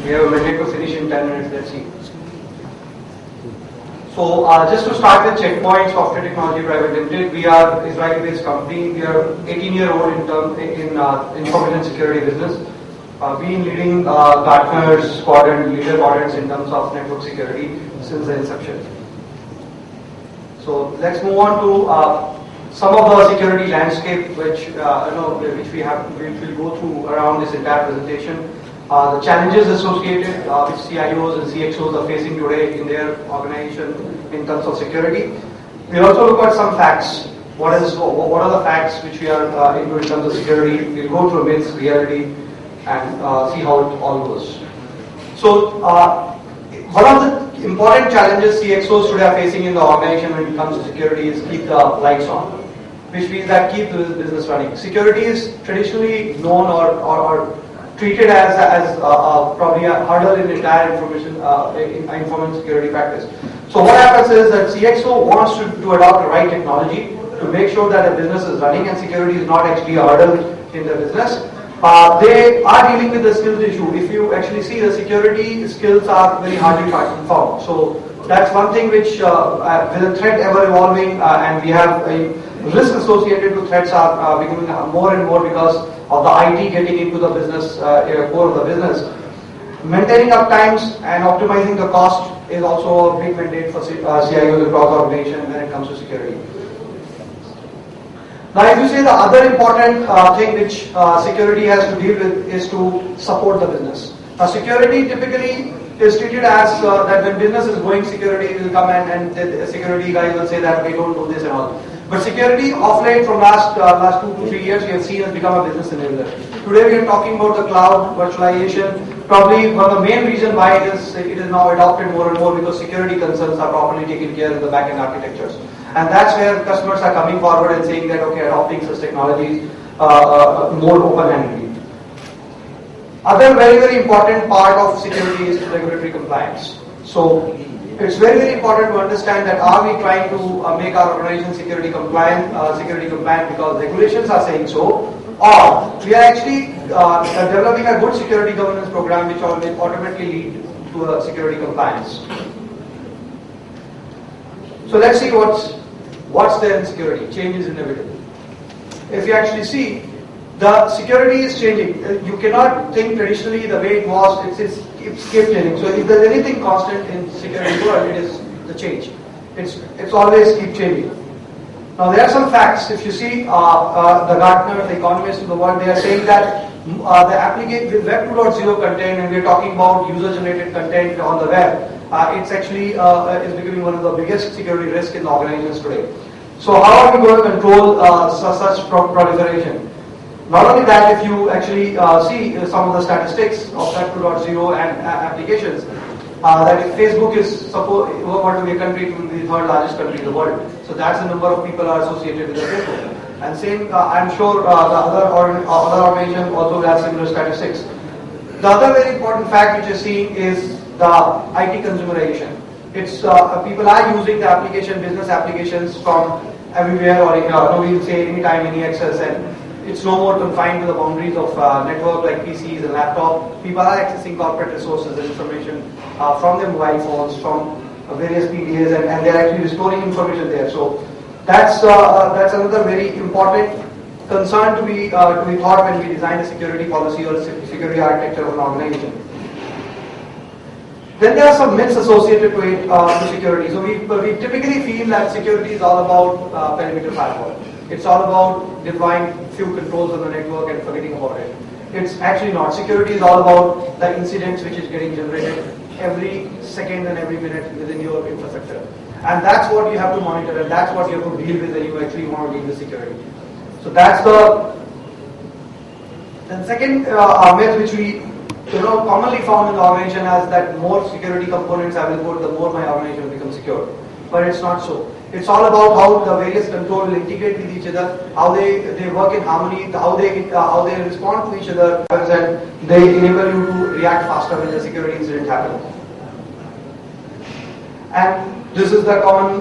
We have a mandate to finish in 10 minutes, let's see. So just to start with Checkpoint Software Technology Private Limited, we are an Israeli-based company. We are 18-year-old in information security business. Been leading Gartner's leader quadrants in terms of network security since the inception. So let's move on to some of the security landscape which we'll go through around this entire presentation. The challenges associated with CIOs and CXOs are facing today in their organization in terms of security. We'll also look at some facts. What are the facts which we are into in terms of security? We'll go through myths, reality, and see how it all goes. So one of the important challenges CXOs today are facing in the organization when it comes to security is keep the lights on, which means that keep the business running. Security is traditionally known or treated as probably a hurdle in entire information security practice. So what happens is that CXO wants to adopt the right technology to make sure that the business is running and security is not actually a hurdle in the business. They are dealing with the skills issue. If you actually see, the security skills are very hardly found. So that's one thing which, with the threat ever evolving, and we have a risk associated to threats are becoming more and more because of the IT getting into the business, core of the business. Maintaining uptimes and optimizing the cost is also a big mandate for CIOs across the organization when it comes to security. Now, if you say the other important thing which security has to deal with is to support the business. Now, security typically is treated as that when business is going, security will come and the security guys will say that we don't do this and all. But security, of late, from last 2 to 3 years, we have seen has become a business enabler. Today, we are talking about the cloud virtualization. Probably one of the main reasons why it is now adopted more and more because security concerns are properly taken care of in the back-end architectures. And that's where customers are coming forward and saying that, okay, adopting such technologies more open-handedly. Other very, very important part of security is regulatory compliance. So it's very, very important to understand that are we trying to make our organization security compliant because regulations are saying so, or we are actually developing a good security governance program which will automatically lead to a security compliance. So let's see what's there in security. Change is inevitable. If you actually see, the security is changing. You cannot think traditionally the way it was. It's keep changing. So if there's anything constant in security world, it is the change. It's always keep changing. Now there are some facts. If you see the Gartner, the economists in the world, they are saying that the application with Web 2.0 content, and we're talking about user-generated content on the web, it's actually is becoming one of the biggest security risks in the organizations today. So how are we going to control such proliferation? Not only that, if you actually see some of the statistics of Web 2.0 and applications, that if Facebook is supposed to be a country, it will be the third largest country in the world. So that's the number of people are associated with the Facebook. And same, I'm sure the other organizations also will have similar statistics. The other very important fact which you're seeing is the IT consumerization. It's people are using the application, business applications from everywhere, or we will say anytime, any access, and it's no more confined to the boundaries of network like PCs and laptop. People are accessing corporate resources and information from their mobile phones, from various PDAs, and they're actually storing information there. So that's another very important concern to be thought when we design a security policy or security architecture of an organization. Then there are some myths associated to it, to security. So we typically feel that security is all about perimeter firewall. It's all about deploying few controls on the network and forgetting about it. It's actually not. Security is all about the incidents which is getting generated every second and every minute within your infrastructure. And that's what you have to monitor, and that's what you have to deal with when you actually want to deal with security. So that's the second myth which we commonly found in the organization as that more security components I will put, the more my organization will become secure. But it's not so. It's all about how the various controls will integrate with each other, how they work in harmony, how they respond to each other, and they enable you to react faster when the security incident happens. And this is the common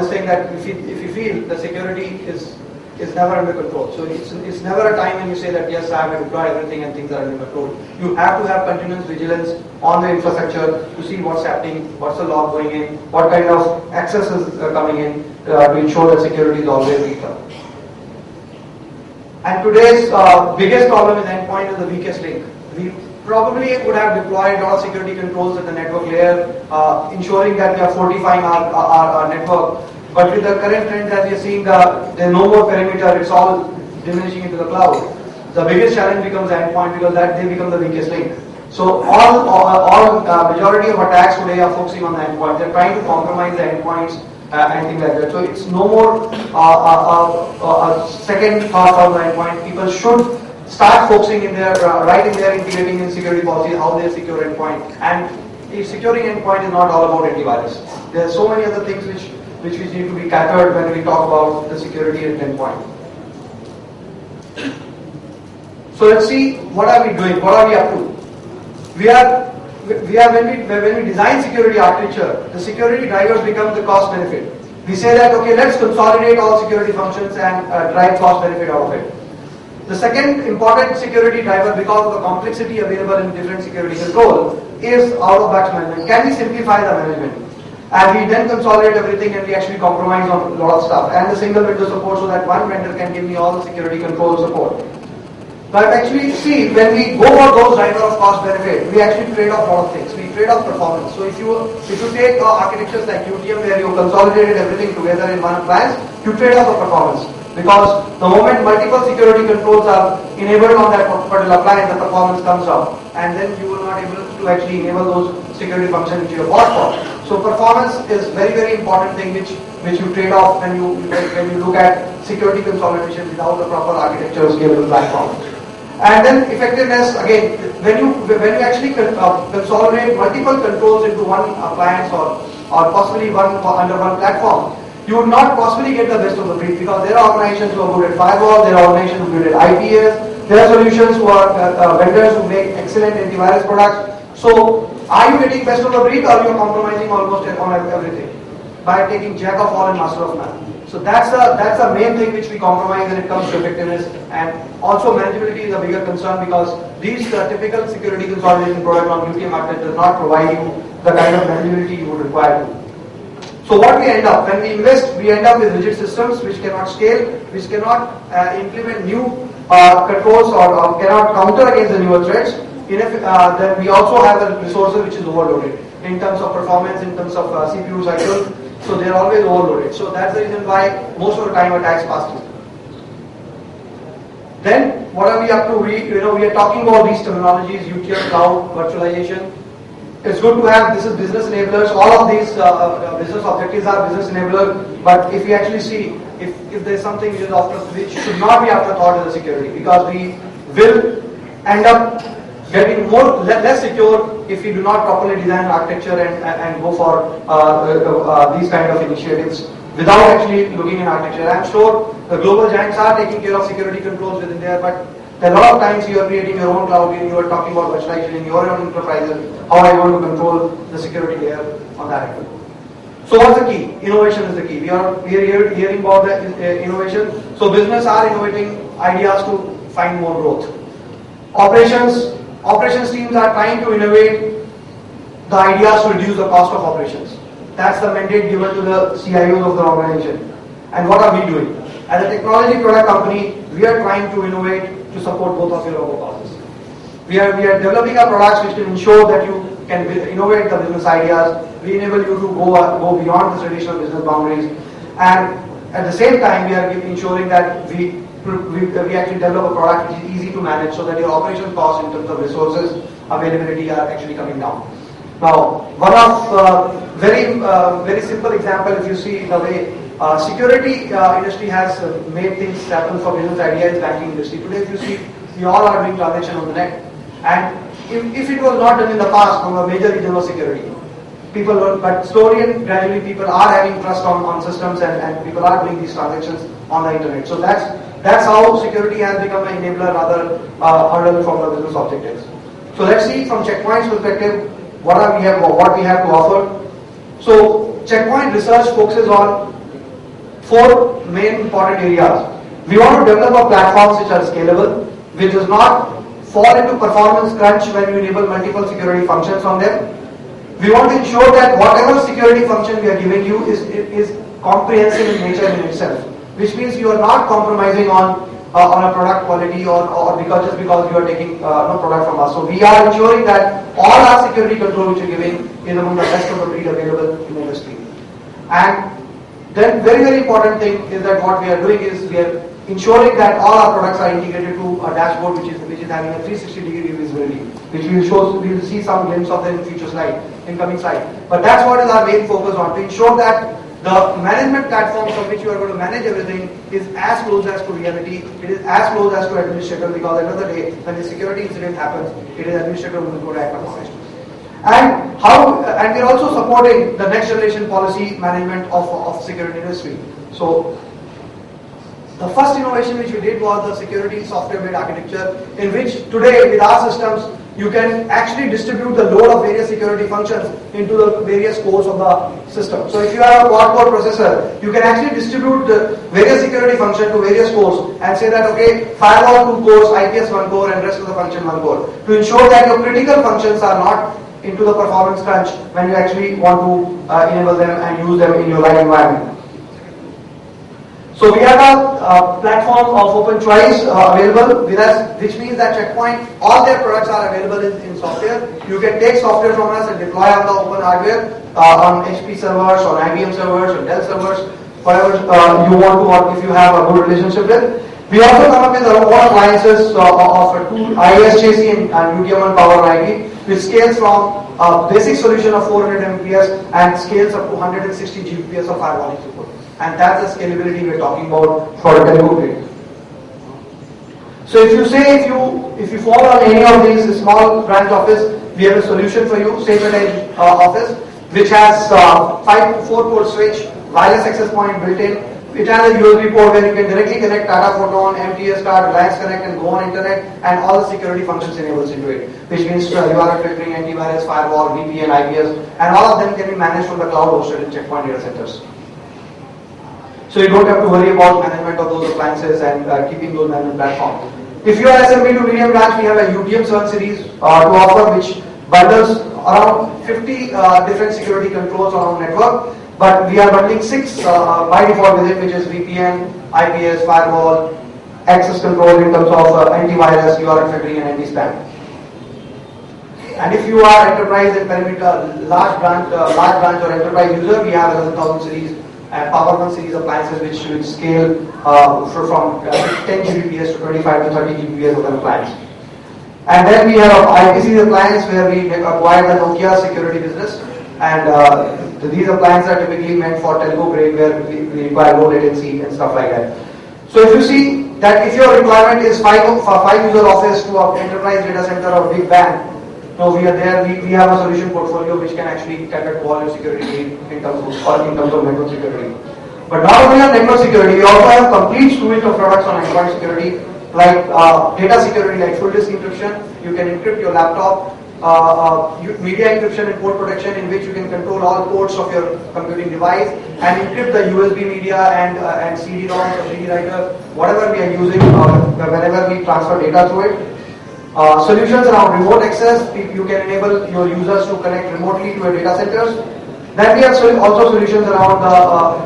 this thing that if you feel the security is is never under control. So it's never a time when you say that yes, I have deployed everything and things are under control. You have to have continuous vigilance on the infrastructure to see what's happening, what's the log going in, what kind of access is coming in to ensure that security is always beefed up. And today's biggest problem with endpoint is the weakest link. We probably would have deployed a lot of security controls at the network layer, ensuring that we are fortifying our network. But with the current trends that we are seeing, there's no more perimeter, it's all diminishing into the cloud. The biggest challenge becomes the endpoint because that they become the weakest link. So all majority of attacks today are focusing on the endpoint. They're trying to compromise the endpoints and things like that. So it's no more a second thought on the endpoint. People should start focusing in their right in their integrating in security policies how they secure endpoint. And if securing endpoint is not all about antivirus. There are so many other things which need to be catered when we talk about the security at endpoint. So let's see, what are we doing? What are we up to? When we design security architecture, the security drivers become the cost benefit. We say that, okay, let's consolidate all security functions and drive cost benefit out of it. The second important security driver, because of the complexity available in different security control, is out-of-box management. Can we simplify the management? And we then consolidate everything and we actually compromise on a lot of stuff. And the single window support so that one vendor can give me all the security control support. But actually, see, when we go for those driver of cost benefit, we actually trade off a lot of things. We trade off performance. So if you take architectures like UTM where you consolidated everything together in one appliance, you trade off the performance. Because the moment multiple security controls are enabled on that particular appliance, the performance comes down. And then you are not able to actually enable those security functions which you have bought for. So performance is very, very important thing which you trade off when you look at security consolidation without the proper architecture scalable platform. And then effectiveness, again, when you actually consolidate multiple controls into one appliance or possibly under one platform, you would not possibly get the best of the breed because there are organizations who are good at firewall, there are organizations who are good at IPS, there are solutions who are vendors who make excellent antivirus products. So, are you getting best of the breed or are you compromising almost on everything by taking jack of all and master of none? So that's the main thing which we compromise when it comes to effectiveness, and also manageability is a bigger concern because these typical security consolidation product on UTM architecture does not provide you the kind of manageability you would require to. So what we end up, when we invest, we end up with rigid systems which cannot scale, which cannot implement new controls or cannot counter against the newer threats. Then we also have the resources which is overloaded in terms of performance, in terms of CPU cycle. So they are always overloaded. So that's the reason why most of the time attacks pass through. Then what are we up to? We are talking about these terminologies: UTM, cloud, virtualization. It's good to have, this is business enablers. All of these business objectives are business enabler. But if we actually see, if there's something which should not be afterthought in the security, because we will end up getting less secure if we do not properly design architecture and go for these kind of initiatives without actually looking at architecture. I'm sure the global giants are taking care of security controls within there, but there are a lot of times you are creating your own cloud and you are talking about virtualization in your own enterprises, how are you going to control the security layer on that. So what's the key? Innovation is the key. We are hearing about the innovation. So business are innovating ideas to find more growth. Operations teams are trying to innovate the ideas to reduce the cost of operations. That's the mandate given to the CIOs of the organization. And what are we doing? As a technology product company, we are trying to innovate to support both of your causes. We are developing our products which can ensure that you can innovate the business ideas. We enable you to go beyond the traditional business boundaries. And at the same time, we are ensuring that we actually develop a product which is easy to manage so that your operational costs in terms of resources availability are actually coming down. Now, one of very simple example, if you see the way security industry has made things happen for business ideas, banking industry. Today, if you see, we all are doing transaction on the net. And if it was not done in the past from a major region of security, but slowly and gradually people are having trust on systems and people are doing these transactions on the internet. So that's how security has become an enabler rather hurdle from the business objectives. So let's see from Checkpoint's perspective what we have to offer. So Checkpoint research focuses on 4 main important areas. We want to develop a platforms which are scalable, which does not fall into performance crunch when you enable multiple security functions on them. We want to ensure that whatever security function we are giving you is comprehensive in nature in itself, which means you are not compromising on a product quality or just because you are taking no product from us. So we are ensuring that all our security control which we are giving is among the best of the breed available in the industry. And then very important thing is that what we are doing is we are ensuring that all our products are integrated to a dashboard which is having a 360-degree visibility, which we will see some glimpse of in future slide, incoming slide. But that's what is our main focus on, to ensure that the management platforms on which you are going to manage everything is as close as to reality, it is as close as to administrator, because at the end of the day, when the security incident happens, it is administrator who is going to act upon it. And we are also supporting the next generation policy management of security industry. So the first innovation which we did was the security software-based architecture, in which today with our systems you can actually distribute the load of various security functions into the various cores of the system. So if you have a quad-core processor, you can actually distribute the various security functions to various cores and say that, okay, firewall 2 cores, IPS 1 core, and rest of the function 1 core, to ensure that your critical functions are not into the performance crunch when you actually want to enable them and use them in your live environment. So we have a platform of open choice available with us, which means that Checkpoint, all their products are available in software. You can take software from us and deploy on the open hardware, on HP servers, on IBM servers, on Dell servers, whatever you want to, or if you have a good relationship with. We also come up with our own appliances of two ISJC and UTM-1 Power IP, which scales from a basic solution of 400 Mbps and scales up to 160 Gbps of firewalling support. And that's the scalability we're talking about for a telco grade. So if you say if you fall on any of these small branch office, we have a solution for you, safe and edge office, which has 4-port switch, wireless access point built in. It has a USB port where you can directly connect Tata Photon, MTS card, Reliance Connect, and go on internet, and all the security functions enables into it, which means URL filtering, antivirus, firewall, VPN, IPS, and all of them can be managed from the cloud hosted in Checkpoint data centers. So you don't have to worry about management of those appliances and keeping those management platforms. If you are SMB to medium branch, we have a UTM-7 series to offer, which bundles around 50 different security controls on our network. But we are bundling 6 by default with it, which is VPN, IPS, firewall, access control in terms of antivirus, URL filtering, and anti-spam. And if you are enterprise and perimeter, large branch or enterprise user, we have 11,000 series and Power 1 series appliances which will scale from 10 Gbps to 25 to 30 Gbps of an appliance. And then we have an IP series appliance where we acquired the Nokia security business, and these appliances are typically meant for telco grade where we require low latency and stuff like that. So if you see that if your requirement is 5-user office to an enterprise data center or big bang, so we are there, we have a solution portfolio which can actually cater to all your security needs in terms of network security. But not only on network security, we also have complete suite of products on endpoint security, like data security, like full disk encryption. You can encrypt your laptop, media encryption and port protection, in which you can control all ports of your computing device and encrypt the USB media and CD-ROMs or CD writer, whatever we are using whenever we transfer data through it. Solutions around remote access, you can enable your users to connect remotely to your data centers. Then we have also solutions around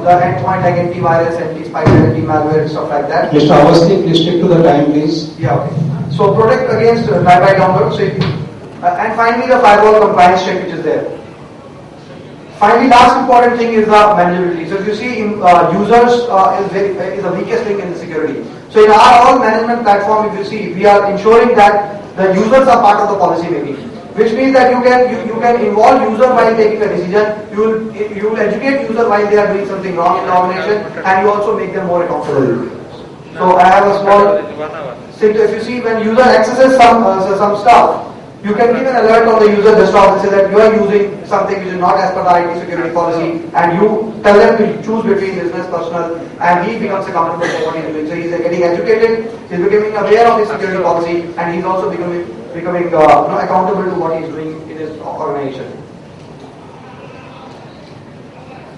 the endpoint like antivirus, anti-spyware, anti-malware, stuff like that. Mr. Awasti, please stick to the time, please. Yeah, okay. So protect against drive-by download. So and finally the firewall compliance check which is there. Finally, last important thing is the manageability. So if you see, users is the weakest link in the security. So in our all management platform, if you see, we are ensuring that the users are part of the policy making, which means that you can involve user while taking a decision. You will educate user while they are doing something wrong in the organization, and you also make them more accountable. So I have a small. So if you see, when user accesses some stuff, you can give an alert on the user desktop and say that you are using something which is not as per the IT security policy, and you tell them to choose between business, personal, and he becomes accountable for what he is doing. So he is getting educated, he is becoming aware of his security policy, and he is also becoming accountable to what he is doing in his organization.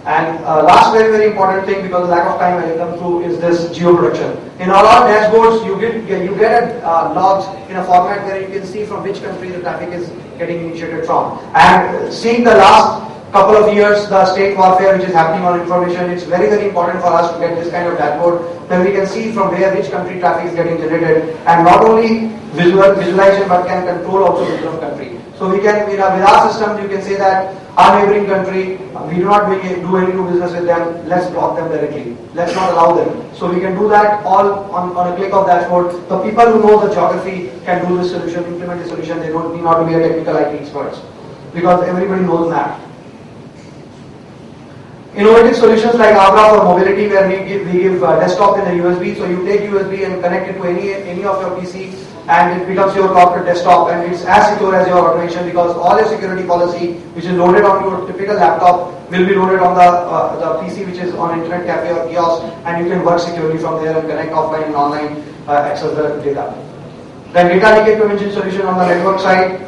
And last very important thing, because lack of time I will come through, is this geo production. In all our dashboards, you get logs in a format where you can see from which country the traffic is getting initiated from. And seeing the last couple of years, the state warfare which is happening on information, it's very important for us to get this kind of dashboard where we can see from where which country traffic is getting generated, and not only visualization but can control also the different country. So we can, with our system, you can say that our neighboring country, we do not do any new business with them, let's block them directly. Let's not allow them. So we can do that all on a click of dashboard. The people who know the geography can do this solution, implement the solution. They don't need not to be a technical IT experts, because everybody knows that. Innovative solutions like Abra for mobility, where we give desktop in a USB. So you take USB and connect it to any of your PC, and it becomes your corporate desktop, and it's as secure as your automation, because all your security policy, which is loaded on your typical laptop, will be loaded on the PC, which is on internet cafe or kiosk, and you can work securely from there and connect offline and online, access the data. Then data leakage prevention solution on the network side.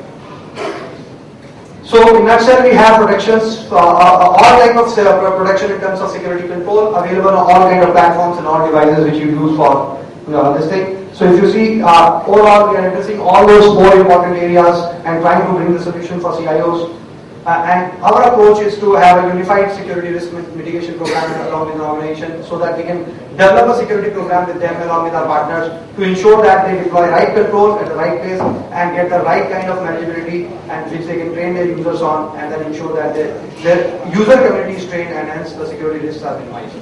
So in nutshell, we have protections, all type of protection in terms of security control available on all kind of platforms and all devices which you use for this thing. So if you see, overall we are addressing all those 4 important areas and trying to bring the solution for CIOs. And our approach is to have a unified security risk mitigation program along with the organization, so that we can develop a security program with them along with our partners to ensure that they deploy right control at the right place and get the right kind of manageability, and which they can train their users on, and then ensure that their user community is trained, and hence the security risks are minimized.